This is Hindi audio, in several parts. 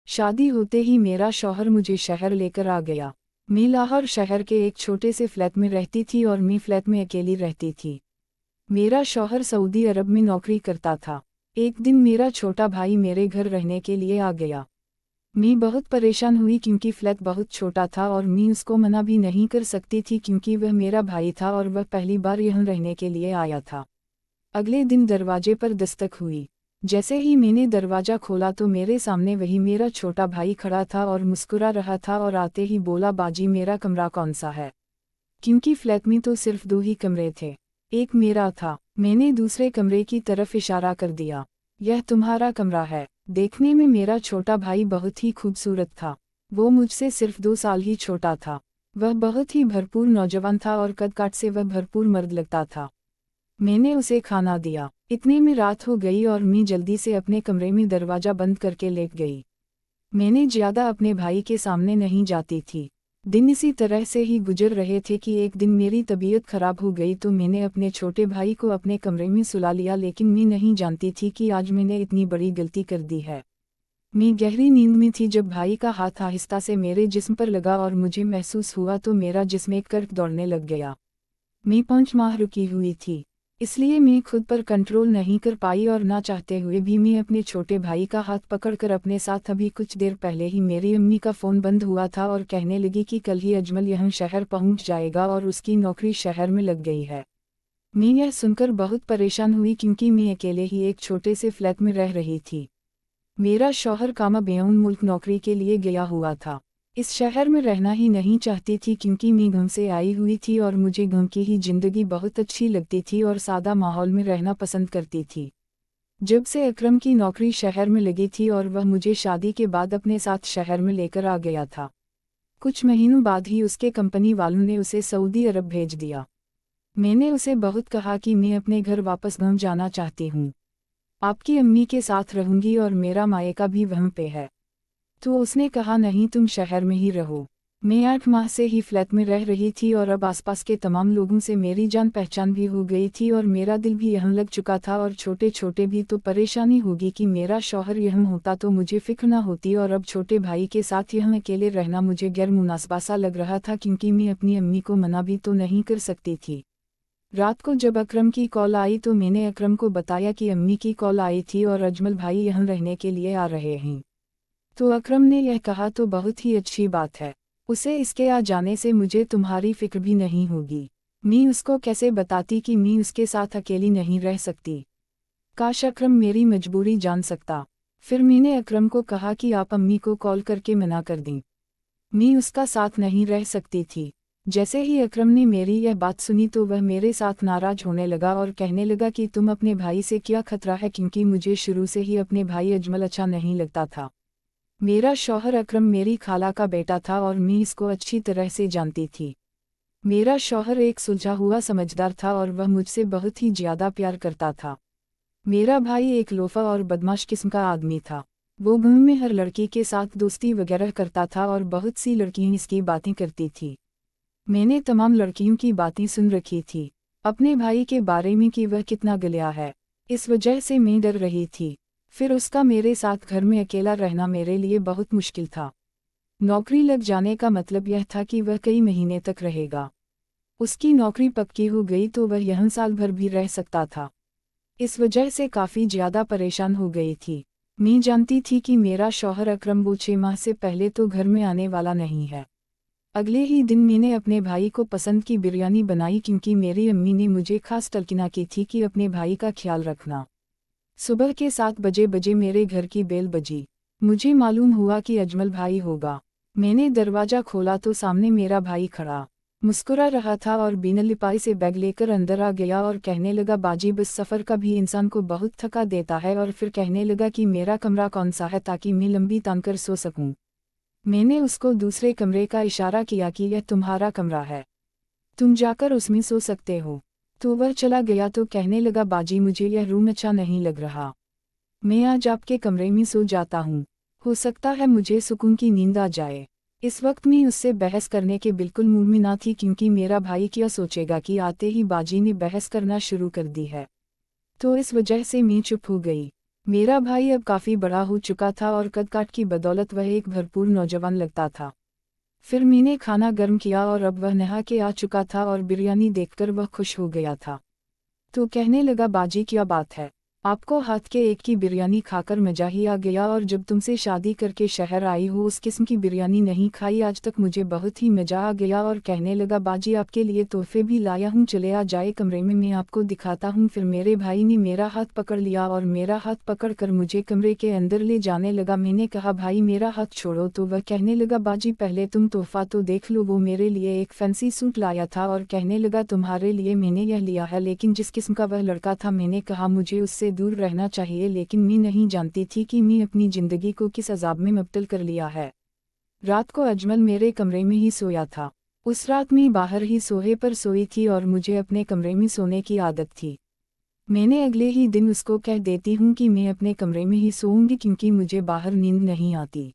शादी होते ही मेरा शौहर मुझे शहर लेकर आ गया। मैं लाहौर शहर के एक छोटे से फ्लैट में रहती थी और मैं फ्लैट में अकेली रहती थी। मेरा शौहर सऊदी अरब में नौकरी करता था। एक दिन मेरा छोटा भाई मेरे घर रहने के लिए आ गया। मैं बहुत परेशान हुई क्योंकि फ्लैट बहुत छोटा था और मैं उसको मना भी नहीं कर सकती थी क्योंकि वह मेरा भाई था और वह पहली बार यहाँ रहने के लिए आया था। अगले दिन दरवाजे पर दस्तक हुई। जैसे ही मैंने दरवाज़ा खोला तो मेरे सामने वही मेरा छोटा भाई खड़ा था और मुस्कुरा रहा था और आते ही बोला, बाजी मेरा कमरा कौन सा है? क्योंकि फ्लैट में तो सिर्फ 2 ही कमरे थे। एक मेरा था। मैंने दूसरे कमरे की तरफ इशारा कर दिया। यह तुम्हारा कमरा है। देखने में मेरा छोटा भाई बहुत ही खूबसूरत था। वो मुझसे सिर्फ 2 साल ही छोटा था। वह बहुत ही भरपूर नौजवान था और कद काठ से वह भरपूर मर्द लगता था। मैंने उसे खाना दिया। इतने में रात हो गई और मैं जल्दी से अपने कमरे में दरवाज़ा बंद करके लेट गई। मैंने ज़्यादा अपने भाई के सामने नहीं जाती थी। दिन इसी तरह से ही गुजर रहे थे कि एक दिन मेरी तबीयत खराब हो गई तो मैंने अपने छोटे भाई को अपने कमरे में सुला लिया, लेकिन मैं नहीं जानती थी कि आज मैंने इतनी बड़ी गलती कर दी है। मैं गहरी नींद में थी जब भाई का हाथ आहिस्ता से मेरे जिस्म पर लगा और मुझे महसूस हुआ तो मेरा जिस्म एक करक दौड़ने लग गया। मैं 5 माह रुकी हुई थी, इसलिए मैं खुद पर कंट्रोल नहीं कर पाई और ना चाहते हुए भी मैं अपने छोटे भाई का हाथ पकड़कर अपने साथ अभी कुछ देर पहले ही मेरी अम्मी का फ़ोन बंद हुआ था और कहने लगी कि कल ही अजमल यहाँ शहर पहुँच जाएगा और उसकी नौकरी शहर में लग गई है। मैं यह सुनकर बहुत परेशान हुई क्योंकि मैं अकेले ही एक छोटे से फ्लैट में रह रही थी। मेरा शौहर कामा बेऊन मुल्क नौकरी के लिए गया हुआ था। इस शहर में रहना ही नहीं चाहती थी क्योंकि मैं गाँव से आई हुई थी और मुझे गाँव की ही ज़िंदगी बहुत अच्छी लगती थी और सादा माहौल में रहना पसंद करती थी। जब से अकरम की नौकरी शहर में लगी थी और वह मुझे शादी के बाद अपने साथ शहर में लेकर आ गया था, कुछ महीनों बाद ही उसके कंपनी वालों ने उसे सऊदी अरब भेज दिया। मैंने उसे बहुत कहा कि मैं अपने घर वापस गाँव जाना चाहती हूँ। आपकी अम्मी के साथ रहूँगी और मेरा मायका भी वहाँ पे है। तो उसने कहा, नहीं, तुम शहर में ही रहो। मैं 8 माह से ही फ्लैट में रह रही थी और अब आसपास के तमाम लोगों से मेरी जान पहचान भी हो गई थी और मेरा दिल भी यहाँ लग चुका था और छोटे छोटे भी तो परेशानी होगी कि मेरा शौहर यहाँ होता तो मुझे फिक्र ना होती और अब छोटे भाई के साथ यहाँ अकेले रहना मुझे गैर मुनासिबा सा लग रहा था क्योंकि मैं अपनी अम्मी को मना भी तो नहीं कर सकती थी। रात को जब अकरम की कॉल आई तो मैंने अकरम को बताया कि अम्मी की कॉल आई थी और अजमल भाई यहाँ रहने के लिए आ रहे हैं। तो अकरम ने यह कहा, तो बहुत ही अच्छी बात है। उसे इसके आ जाने से मुझे तुम्हारी फिक्र भी नहीं होगी। मैं उसको कैसे बताती कि मैं उसके साथ अकेली नहीं रह सकती। काश अकरम मेरी मजबूरी जान सकता। फिर मैंने अकरम को कहा कि आप अम्मी को कॉल करके मना कर दें। मैं उसका साथ नहीं रह सकती थी। जैसे ही अकरम ने मेरी यह बात सुनी तो वह मेरे साथ नाराज होने लगा और कहने लगा कि तुम अपने भाई से क्या खतरा है, क्योंकि मुझे शुरू से ही अपने भाई अजमल अच्छा नहीं लगता था। मेरा शौहर अकरम मेरी खाला का बेटा था और मैं इसको अच्छी तरह से जानती थी। मेरा शौहर एक सुलझा हुआ समझदार था और वह मुझसे बहुत ही ज़्यादा प्यार करता था। मेरा भाई एक लोफा और बदमाश किस्म का आदमी था। वो गाँव में हर लड़की के साथ दोस्ती वगैरह करता था और बहुत सी लड़कियां इसकी बातें करती थी। मैंने तमाम लड़कियों की बातें सुन रखी थी अपने भाई के बारे में कि वह कितना गलिया है। इस वजह से मैं डर रही थी। फिर उसका मेरे साथ घर में अकेला रहना मेरे लिए बहुत मुश्किल था। नौकरी लग जाने का मतलब यह था कि वह कई महीने तक रहेगा। उसकी नौकरी पक्की हो गई तो वह यहाँ साल भर भी रह सकता था। इस वजह से काफ़ी ज़्यादा परेशान हो गई थी। मैं जानती थी कि मेरा शौहर अकरम वो 6 माह से पहले तो घर में आने वाला नहीं है। अगले ही दिन मैंने अपने भाई को पसंद की बिरयानी बनाई क्योंकि मेरी अम्मी ने मुझे खास तलकीना की थी कि अपने भाई का ख्याल रखना। सुबह के 7 बजे मेरे घर की बेल बजी। मुझे मालूम हुआ कि अजमल भाई होगा। मैंने दरवाज़ा खोला तो सामने मेरा भाई खड़ा मुस्कुरा रहा था और बिना लिपाई से बैग लेकर अंदर आ गया और कहने लगा, बाजी बस सफ़र का भी इंसान को बहुत थका देता है। और फिर कहने लगा कि मेरा कमरा कौन सा है ताकि मैं लंबी तान कर सो सकूं। मैंने उसको दूसरे कमरे का इशारा किया कि यह तुम्हारा कमरा है, तुम जाकर उसमें सो सकते हो। तो वह चला गया तो कहने लगा, बाजी मुझे यह रूम अच्छा नहीं लग रहा, मैं आज आपके कमरे में सो जाता हूँ, हो सकता है मुझे सुकून की नींद आ जाए। इस वक्त मैं उससे बहस करने के बिल्कुल मूड में ना थी क्योंकि मेरा भाई क्या सोचेगा कि आते ही बाजी ने बहस करना शुरू कर दी है। तो इस वजह से मैं चुप हो गई। मेरा भाई अब काफ़ी बड़ा हो चुका था और कद-काठ की बदौलत वह एक भरपूर नौजवान लगता था। फिर मैंने खाना गर्म किया और अब वह नहा के आ चुका था और बिरयानी देखकर वह खुश हो गया था। तो कहने लगा, बाजी क्या बात है, आपको हाथ के एक की बिरयानी खाकर मजा ही आ गया, और जब तुमसे शादी करके शहर आई हो उस किस्म की बिरयानी नहीं खाई आज तक, मुझे बहुत ही मजा आ गया। और कहने लगा, बाजी आपके लिए तोहफे भी लाया हूँ, चले आ जाए कमरे में, मैं आपको दिखाता हूँ। फिर मेरे भाई ने मेरा हाथ पकड़ लिया और मेरा हाथ पकड़कर मुझे कमरे के अंदर ले जाने लगा। मैंने कहा, भाई मेरा हाथ छोड़ो, तो वह कहने लगा, बाजी पहले तुम तोहफा तो देख लो। वो मेरे लिए एक फैंसी सूट लाया था और कहने लगा, तुम्हारे लिए मैंने यह लिया है, लेकिन जिस किस्म का वह लड़का था मैंने कहा मुझे उससे दूर रहना चाहिए, लेकिन मैं नहीं जानती थी कि मैं अपनी जिंदगी को किस अजाब में मुब्तला कर लिया है। रात को अजमल मेरे कमरे में ही सोया था। उस रात मैं बाहर ही सोहे पर सोई थी और मुझे अपने कमरे में सोने की आदत थी। मैंने अगले ही दिन उसको कह देती हूँ कि मैं अपने कमरे में ही सोऊंगी क्योंकि मुझे बाहर नींद नहीं आती,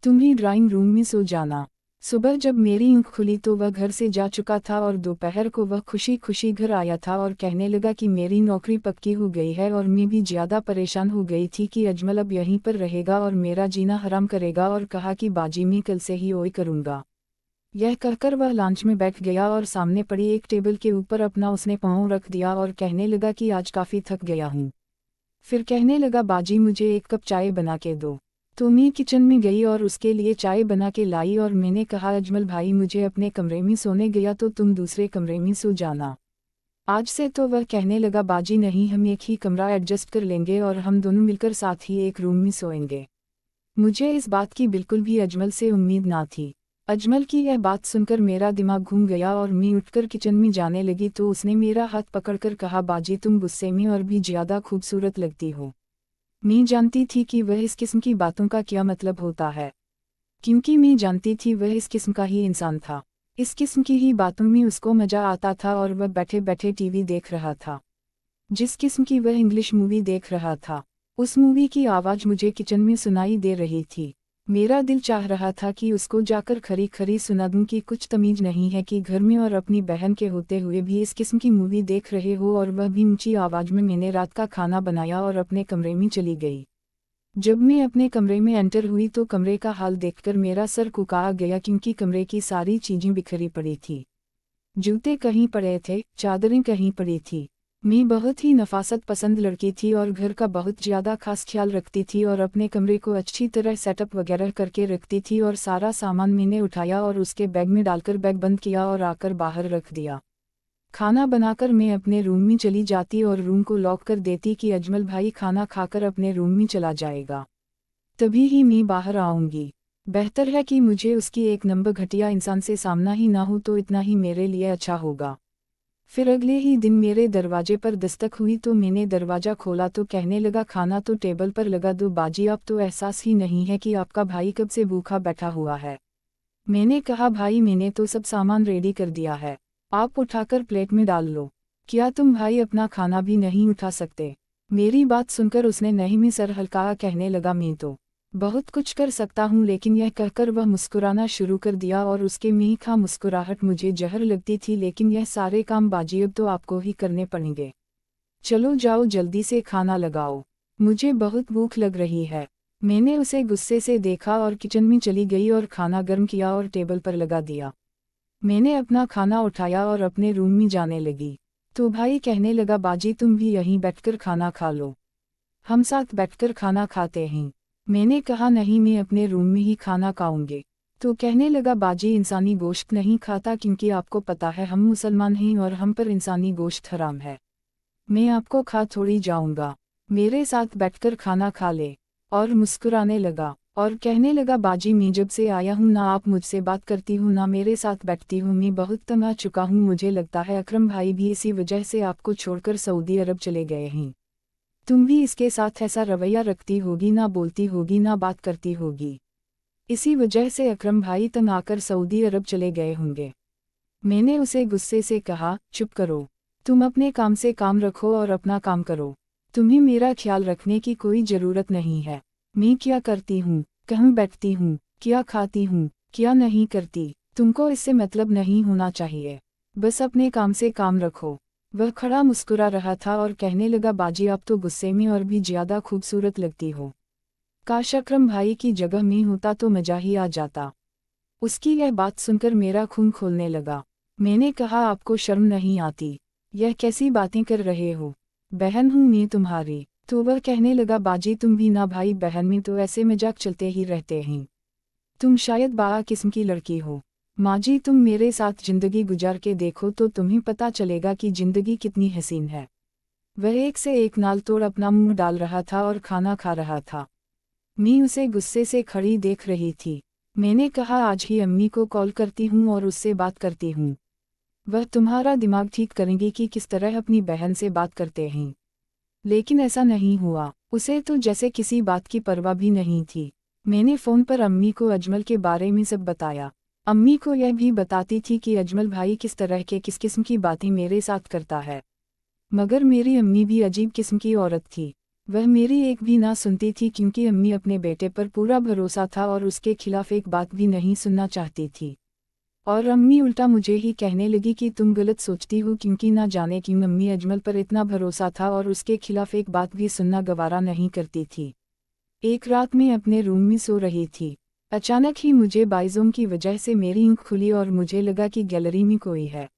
तुम ही ड्राइंग रूम में सो जाना। सुबह जब मेरी आँख खुली तो वह घर से जा चुका था और दोपहर को वह खुशी खुशी घर आया था और कहने लगा कि मेरी नौकरी पक्की हो गई है। और मैं भी ज़्यादा परेशान हो गई थी कि अजमल अब यहीं पर रहेगा और मेरा जीना हराम करेगा, और कहा कि बाजी मैं कल से ही ओए करूँगा। यह कहकर वह लॉन्च में बैठ गया और सामने पड़ी एक टेबल के ऊपर अपना उसने पाँव रख दिया और कहने लगा कि आज काफ़ी थक गया हूँ। फिर कहने लगा, बाजी मुझे एक कप चाय बना के दो। तो मैं किचन में गई और उसके लिए चाय बना के लाई और मैंने कहा, अजमल भाई मुझे अपने कमरे में सोने गया तो तुम दूसरे कमरे में सो जाना आज से। तो वह कहने लगा, बाजी नहीं, हम एक ही कमरा एडजस्ट कर लेंगे और हम दोनों मिलकर साथ ही एक रूम में सोएंगे। मुझे इस बात की बिल्कुल भी अजमल से उम्मीद ना थी। अजमल की यह बात सुनकर मेरा दिमाग घूम गया और मैं उठकर किचन में जाने लगी तो उसने मेरा हाथ पकड़कर कहा, बाजी तुम गुस्से में और भी ज़्यादा खूबसूरत लगती हो। मैं जानती थी कि वह इस किस्म की बातों का क्या मतलब होता है, क्योंकि मैं जानती थी वह इस किस्म का ही इंसान था। इस किस्म की ही बातों में उसको मज़ा आता था और वह बैठे बैठे टीवी देख रहा था। जिस किस्म की वह इंग्लिश मूवी देख रहा था, उस मूवी की आवाज़ मुझे किचन में सुनाई दे रही थी। मेरा दिल चाह रहा था कि उसको जाकर खरी खरी सुना दूं कि कुछ तमीज़ नहीं है कि घर में और अपनी बहन के होते हुए भी इस किस्म की मूवी देख रहे हो, और वह भी ऊंची आवाज़ में। मैंने रात का खाना बनाया और अपने कमरे में चली गई। जब मैं अपने कमरे में एंटर हुई तो कमरे का हाल देखकर मेरा सर कुकड़ा गया, क्योंकि कमरे की सारी चीज़ें बिखरी पड़ी थी। जूते कहीं पड़े थे, चादरें कहीं पड़ी थी। मैं बहुत ही नफासत पसंद लड़की थी और घर का बहुत ज़्यादा खास ख्याल रखती थी और अपने कमरे को अच्छी तरह सेटअप वगैरह करके रखती थी। और सारा सामान मैंने उठाया और उसके बैग में डालकर बैग बंद किया और आकर बाहर रख दिया। खाना बनाकर मैं अपने रूम में चली जाती और रूम को लॉक कर देती कि अजमल भाई खाना खाकर अपने रूम में चला जाएगा, तभी ही मैं बाहर आऊँगी। बेहतर है कि मुझे उसकी एक नंबर घटिया इंसान से सामना ही ना हो, तो इतना ही मेरे लिए अच्छा होगा। फिर अगले ही दिन मेरे दरवाजे पर दस्तक हुई तो मैंने दरवाज़ा खोला तो कहने लगा, खाना तो टेबल पर लगा दो बाजी, आप तो एहसास ही नहीं है कि आपका भाई कब से भूखा बैठा हुआ है। मैंने कहा, भाई मैंने तो सब सामान रेडी कर दिया है, आप उठाकर प्लेट में डाल लो। क्या तुम भाई अपना खाना भी नहीं उठा सकते? मेरी बात सुनकर उसने नहीं में सर हल्का कहने लगा, मैं तो बहुत कुछ कर सकता हूँ, लेकिन यह कहकर वह मुस्कुराना शुरू कर दिया और उसके मीठा मुस्कुराहट मुझे जहर लगती थी। लेकिन यह सारे काम बाजी अब तो आपको ही करने पड़ेंगे। चलो जाओ जल्दी से खाना लगाओ, मुझे बहुत भूख लग रही है। मैंने उसे गुस्से से देखा और किचन में चली गई और खाना गर्म किया और टेबल पर लगा दिया। मैंने अपना खाना उठाया और अपने रूम में जाने लगी। तो भाई कहने लगा, बाजी तुम भी यहीं बैठकर खाना खा लो, हम साथ बैठकर खाना खाते हैं। मैंने कहा, नहीं मैं अपने रूम में ही खाना खाऊंगे। तो कहने लगा, बाजी इंसानी गोश्त नहीं खाता, क्योंकि आपको पता है हम मुसलमान हैं और हम पर इंसानी गोश्त हराम है। मैं आपको खा थोड़ी जाऊंगा, मेरे साथ बैठकर खाना खा ले। और मुस्कुराने लगा और कहने लगा, बाजी मैं जब से आया हूँ ना आप मुझसे बात करती हूँ ना मेरे साथ बैठती हूँ, मैं बहुत तंग आ चुका हूँ। मुझे लगता है अकरम भाई भी इसी वजह से आपको छोड़कर सऊदी अरब चले गए हैं। तुम भी इसके साथ ऐसा रवैया रखती होगी, ना बोलती होगी ना बात करती होगी, इसी वजह से अकरम भाई तंग आकर सऊदी अरब चले गए होंगे। मैंने उसे गुस्से से कहा, चुप करो, तुम अपने काम से काम रखो और अपना काम करो, तुम्हें मेरा ख्याल रखने की कोई ज़रूरत नहीं है। मैं क्या करती हूँ, कहाँ बैठती हूँ, क्या खाती हूँ, क्या नहीं करती, तुमको इससे मतलब नहीं होना चाहिए। बस अपने काम से काम रखो। वह खड़ा मुस्कुरा रहा था और कहने लगा, बाजी आप तो गुस्से में और भी ज्यादा खूबसूरत लगती हो। काश अकरम भाई की जगह मैं होता तो मजा ही आ जाता। उसकी यह बात सुनकर मेरा खून खोलने लगा। मैंने कहा, आपको शर्म नहीं आती? यह कैसी बातें कर रहे हो? बहन हूँ मैं तुम्हारी। तो वह कहने लगा, बाजी तुम भी ना भाई बहन में तो ऐसे मजाक चलते ही रहते हैं। तुम शायद बाआ किस्म की लड़की हो। माँ जी तुम मेरे साथ जिंदगी गुजार के देखो तो तुम्हें पता चलेगा कि जिंदगी कितनी हसीन है। वह एक से एक नाल तोड़ अपना मुंह डाल रहा था और खाना खा रहा था। मैं उसे गुस्से से खड़ी देख रही थी। मैंने कहा, आज ही अम्मी को कॉल करती हूँ और उससे बात करती हूँ। वह तुम्हारा दिमाग ठीक करेंगी कि किस तरह अपनी बहन से बात करते हैं। लेकिन ऐसा नहीं हुआ। उसे तो जैसे किसी बात की परवाह भी नहीं थी। मैंने फ़ोन पर अम्मी को अजमल के बारे में सब बताया। अम्मी को यह भी बताती थी कि अजमल भाई किस तरह के किस किस्म की बातें मेरे साथ करता है। मगर मेरी अम्मी भी अजीब किस्म की औरत थी। वह मेरी एक भी ना सुनती थी क्योंकि अम्मी अपने बेटे पर पूरा भरोसा था और उसके खिलाफ एक बात भी नहीं सुनना चाहती थी। और अम्मी उल्टा मुझे ही कहने लगी कि तुम गलत सोचती हो क्योंकि ना जाने क्यों अम्मी अजमल पर इतना भरोसा था और उसके खिलाफ एक बात भी सुनना गवारा नहीं करती थी। एक रात मैं अपने रूम में सो रही थी। अचानक ही मुझे बाइज़ोम की वजह से मेरी आँख खुली और मुझे लगा कि गैलरी में कोई है।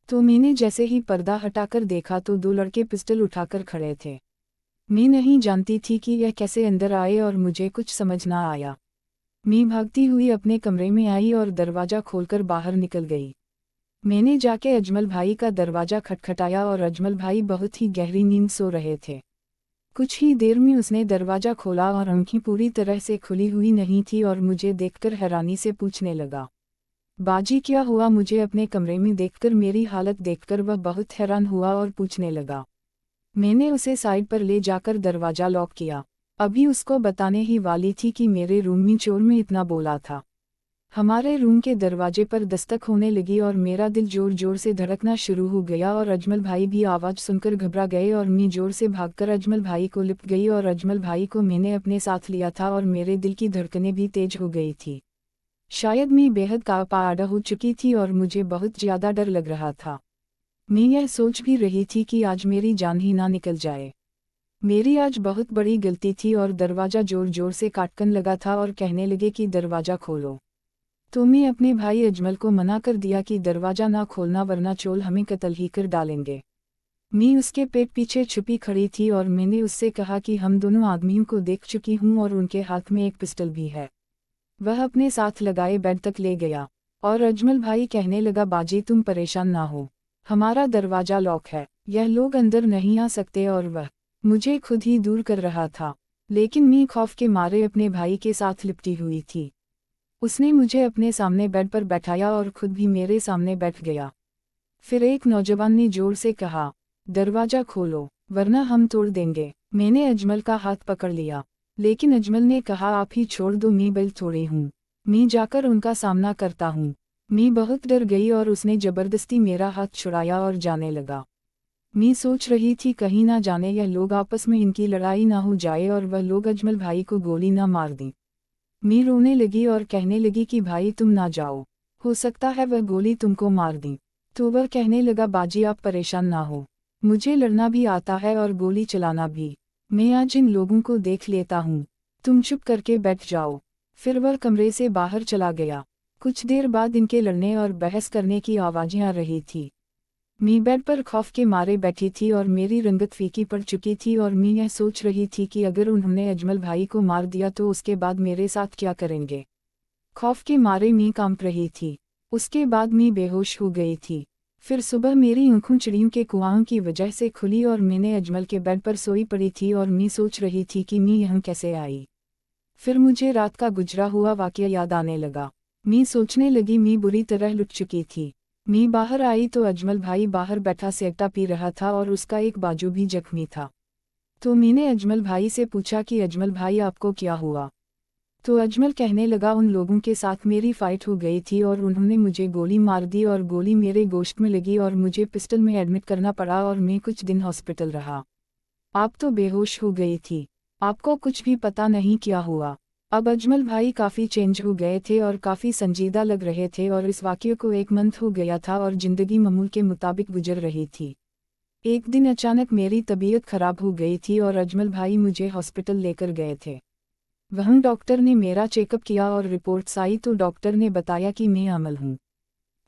तो मैंने जैसे ही पर्दा हटाकर देखा तो दो लड़के पिस्टल उठाकर खड़े थे। मैं नहीं जानती थी कि यह कैसे अंदर आए और मुझे कुछ समझ ना आया। मैं भागती हुई अपने कमरे में आई और दरवाज़ा खोलकर बाहर निकल गई। मैंने जाके अजमल भाई का दरवाज़ा खटखटाया और अजमल भाई बहुत ही गहरी नींद सो रहे थे। कुछ ही देर में उसने दरवाज़ा खोला और आंखें पूरी तरह से खुली हुई नहीं थी और मुझे देखकर हैरानी से पूछने लगा, बाजी क्या हुआ? मुझे अपने कमरे में देखकर मेरी हालत देखकर वह बहुत हैरान हुआ और पूछने लगा। मैंने उसे साइड पर ले जाकर दरवाज़ा लॉक किया। अभी उसको बताने ही वाली थी कि मेरे रूम में चोर में इतना बोला था। हमारे रूम के दरवाजे पर दस्तक होने लगी और मेरा दिल जोर जोर से धड़कना शुरू हो गया और अजमल भाई भी आवाज़ सुनकर घबरा गए और मैं जोर से भागकर अजमल भाई को लिपट गई और अजमल भाई को मैंने अपने साथ लिया था और मेरे दिल की धड़कनें भी तेज हो गई थी। शायद मैं बेहद कांपा हो चुकी थी और मुझे बहुत ज़्यादा डर लग रहा था। मैं यह सोच भी रही थी कि आज मेरी जान ही ना निकल जाए। मेरी आज बहुत बड़ी गलती थी और दरवाज़ा जोर जोर से काटकन लगा था और कहने लगे कि दरवाज़ा खोलो। तो मैं अपने भाई अजमल को मना कर दिया कि दरवाज़ा ना खोलना वरना चोर हमें कत्ल ही कर डालेंगे। मैं उसके पेट पीछे छुपी खड़ी थी और मैंने उससे कहा कि हम दोनों आदमियों को देख चुकी हूँ और उनके हाथ में एक पिस्टल भी है। वह अपने साथ लगाए बेड तक ले गया और अजमल भाई कहने लगा, बाजी तुम परेशान ना हो, हमारा दरवाज़ा लॉक है, यह लोग अंदर नहीं आ सकते। और वह मुझे खुद ही दूर कर रहा था, लेकिन मैं खौफ के मारे अपने भाई के साथ लिपटी हुई थी। उसने मुझे अपने सामने बेड पर बैठाया और खुद भी मेरे सामने बैठ गया। फिर एक नौजवान ने जोर से कहा, दरवाज़ा खोलो वरना हम तोड़ देंगे। मैंने अजमल का हाथ पकड़ लिया, लेकिन अजमल ने कहा, आप ही छोड़ दो, मैं बल थोड़ी हूँ, मैं जाकर उनका सामना करता हूँ। मैं बहुत डर गई और उसने ज़बरदस्ती मेरा हाथ छुड़ाया और जाने लगा। मैं सोच रही थी कहीं ना जाने यह लोग आपस में इनकी लड़ाई ना हो जाए और वह लोग अजमल भाई को गोली ना मार दें। मैं रोने लगी और कहने लगी कि भाई तुम ना जाओ, हो सकता है वह गोली तुमको मार दें। तो वह कहने लगा, बाजी आप परेशान ना हो, मुझे लड़ना भी आता है और गोली चलाना भी, मैं आज इन लोगों को देख लेता हूँ, तुम चुप करके बैठ जाओ। फिर वह कमरे से बाहर चला गया। कुछ देर बाद इनके लड़ने और बहस करने की आवाज़ें आ रही थी। मैं बेड पर खौफ के मारे बैठी थी और मेरी रंगत फीकी पड़ चुकी थी और मैं यह सोच रही थी कि अगर उन्होंने अजमल भाई को मार दिया तो उसके बाद मेरे साथ क्या करेंगे। खौफ के मारे मैं कांप रही थी। उसके बाद मैं बेहोश हो गई थी। फिर सुबह मेरी आँखें चिड़ियों के कुआं की वजह से खुली और मैंने अजमल के बेड पर सोई पड़ी थी और मैं सोच रही थी कि मैं यहाँ कैसे आई। फिर मुझे रात का गुजरा हुआ वाक़या याद आने लगा। मैं सोचने लगी मैं बुरी तरह लुट चुकी थी। मैं बाहर आई तो अजमल भाई बाहर बैठा सिगरेट पी रहा था और उसका एक बाजू भी जख्मी था। तो मैंने अजमल भाई से पूछा कि अजमल भाई आपको क्या हुआ? तो अजमल कहने लगा, उन लोगों के साथ मेरी फाइट हो गई थी और उन्होंने मुझे गोली मार दी और गोली मेरे गोश्त में लगी और मुझे पिस्टल में एडमिट करना पड़ा और मैं कुछ दिन हॉस्पिटल रहा। आप तो बेहोश हो गई थी, आपको कुछ भी पता नहीं क्या हुआ। अब अजमल भाई काफ़ी चेंज हो गए थे और काफ़ी संजीदा लग रहे थे और इस वाक़ये को एक मंथ हो गया था और ज़िंदगी मामूल के मुताबिक गुजर रही थी। एक दिन अचानक मेरी तबीयत खराब हो गई थी और अजमल भाई मुझे हॉस्पिटल लेकर गए थे। वहाँ डॉक्टर ने मेरा चेकअप किया और रिपोर्ट्स आई तो डॉक्टर ने बताया कि मैं अमल हूँ।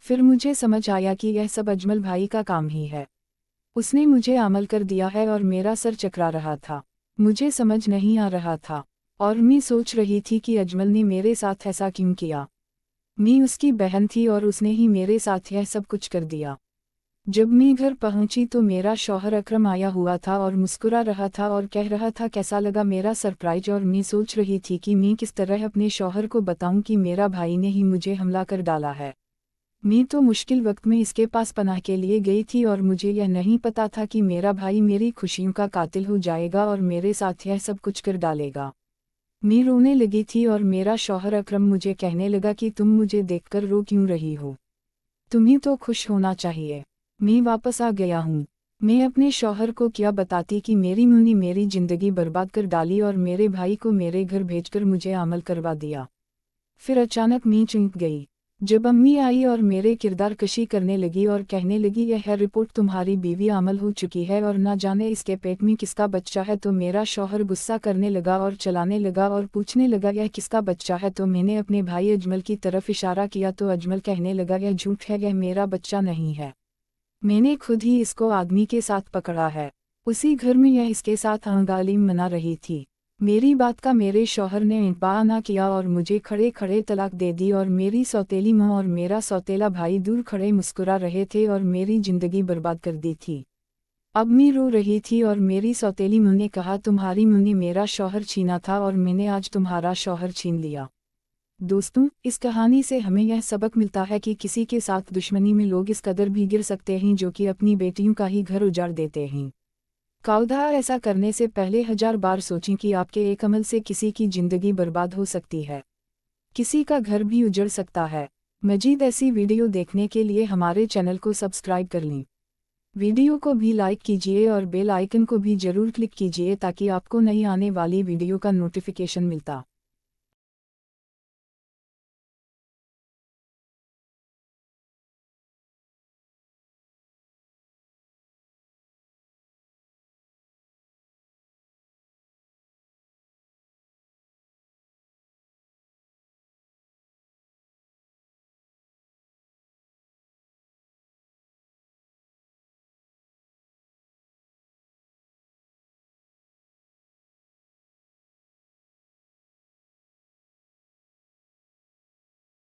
फिर मुझे समझ आया कि यह सब अजमल भाई का काम ही है। उसने मुझे अमल कर दिया है और मेरा सर चकरा रहा था। मुझे समझ नहीं आ रहा था और मैं सोच रही थी कि अजमल ने मेरे साथ ऐसा क्यों किया। मैं उसकी बहन थी और उसने ही मेरे साथ यह सब कुछ कर दिया। जब मैं घर पहुंची तो मेरा शौहर अकरम आया हुआ था और मुस्कुरा रहा था और कह रहा था कैसा लगा मेरा सरप्राइज। और मैं सोच रही थी कि मैं किस तरह अपने शौहर को बताऊं कि मेरा भाई ने ही मुझे हमला कर डाला है। मैं तो मुश्किल वक्त में इसके पास पनाह के लिए गई थी और मुझे यह नहीं पता था कि मेरा भाई मेरी खुशियों का कातिल हो जाएगा और मेरे साथ यह सब कुछ कर डालेगा। मैं रोने लगी थी और मेरा शौहर अकरम मुझे कहने लगा कि तुम मुझे देखकर रो क्यों रही हो, तुम्हें तो खुश होना चाहिए। मैं वापस आ गया हूँ। मैं अपने शौहर को क्या बताती कि मेरी मुंह ने मेरी जिंदगी बर्बाद कर डाली और मेरे भाई को मेरे घर भेजकर मुझे अमल करवा दिया। फिर अचानक मैं चौंक गई जब अम्मी आई और मेरे किरदार कशी करने लगी और कहने लगी यह रिपोर्ट तुम्हारी बीवी अमल हो चुकी है और ना जाने इसके पेट में किसका बच्चा है। तो मेरा शौहर गुस्सा करने लगा और चलाने लगा और पूछने लगा यह किसका बच्चा है। तो मैंने अपने भाई अजमल की तरफ इशारा किया तो अजमल कहने लगा यह झूठ है, यह मेरा बच्चा नहीं है, मैंने खुद ही इसको आदमी के साथ पकड़ा है। उसी घर में यह इसके साथ अंगालिम मना रही थी। मेरी बात का मेरे शौहर ने इत्बाअ ना किया और मुझे खड़े खड़े तलाक दे दी और मेरी सौतेली माँ और मेरा सौतेला भाई दूर खड़े मुस्कुरा रहे थे और मेरी जिंदगी बर्बाद कर दी थी। अब मैं रो रही थी और मेरी सौतेली माँ ने कहा तुम्हारी माँ ने मेरा शौहर छीना था और मैंने आज तुम्हारा शौहर छीन लिया। दोस्तों, इस कहानी से हमें यह सबक मिलता है कि किसी के साथ दुश्मनी में लोग इस कदर भी गिर सकते हैं जो कि अपनी बेटियों का ही घर उजाड़ देते हैं। काउदा ऐसा करने से पहले 1000 बार सोचें कि आपके एक अमल से किसी की जिंदगी बर्बाद हो सकती है, किसी का घर भी उजड़ सकता है। मजीद ऐसी वीडियो देखने के लिए हमारे चैनल को सब्सक्राइब कर लें। वीडियो को भी लाइक कीजिए और बेल आइकन को भी जरूर क्लिक कीजिए ताकि आपको नई आने वाली वीडियो का नोटिफिकेशन मिलता।